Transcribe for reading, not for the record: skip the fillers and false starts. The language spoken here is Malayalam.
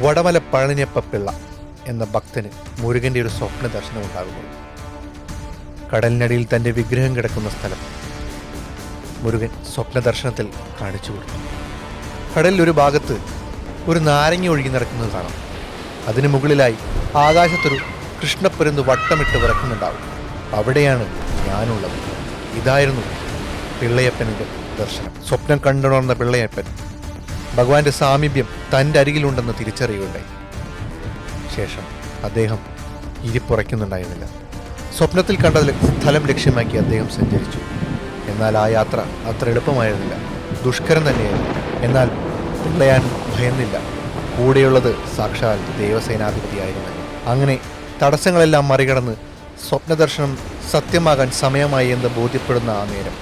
വടമല പഴനിയപ്പ പിള്ള എന്ന ഭക്തന് മുരുകന്റെ ഒരു സ്വപ്ന ദർശനം ഉണ്ടാകുന്നു. കടലിനടിയിൽ തന്റെ വിഗ്രഹം കിടക്കുന്ന സ്ഥലം മുരുകൻ സ്വപ്ന ദർശനത്തിൽ കാണിച്ചു കൊടുത്തു. കടലിൽ ഒരു ഭാഗത്ത് ഒരു നാരങ്ങ ഒഴുകി നടക്കുന്നത് കാണാം. അതിനു മുകളിലായി ആകാശത്തൊരു കൃഷ്ണപ്പരുന്ത് വട്ടമിട്ട് വിറക്കുന്നുണ്ടാവും. അവിടെയാണ് ഞാനുള്ളത്. ഇതായിരുന്നു പിള്ളയപ്പൻ്റെ ദർശനം. സ്വപ്നം കണ്ടുണർന്ന പിള്ളയപ്പൻ ഭഗവാന്റെ സാമീപ്യം തൻ്റെ അരികിലുണ്ടെന്ന് തിരിച്ചറിയുകയുണ്ടായി. ശേഷം അദ്ദേഹം ഇരിപ്പുറയ്ക്കുന്നുണ്ടായിരുന്നില്ല. സ്വപ്നത്തിൽ കണ്ട സ്ഥലം ലക്ഷ്യമാക്കി അദ്ദേഹം സഞ്ചരിച്ചു. എന്നാൽ ആ യാത്ര അത്ര എളുപ്പമായിരുന്നില്ല, ദുഷ്കരം തന്നെയായിരുന്നു. എന്നാൽ പിള്ളയാൻ ഭയന്നില്ല. കൂടെയുള്ളത് സാക്ഷാൽ ദേവസേനാധിപതിയായിരുന്നു. അങ്ങനെ തടസ്സങ്ങളെല്ലാം മറികടന്ന് സ്വപ്നദർശനം സത്യമാകാൻ സമയമായി എന്ന് ബോധ്യപ്പെടുന്ന ആ നേരം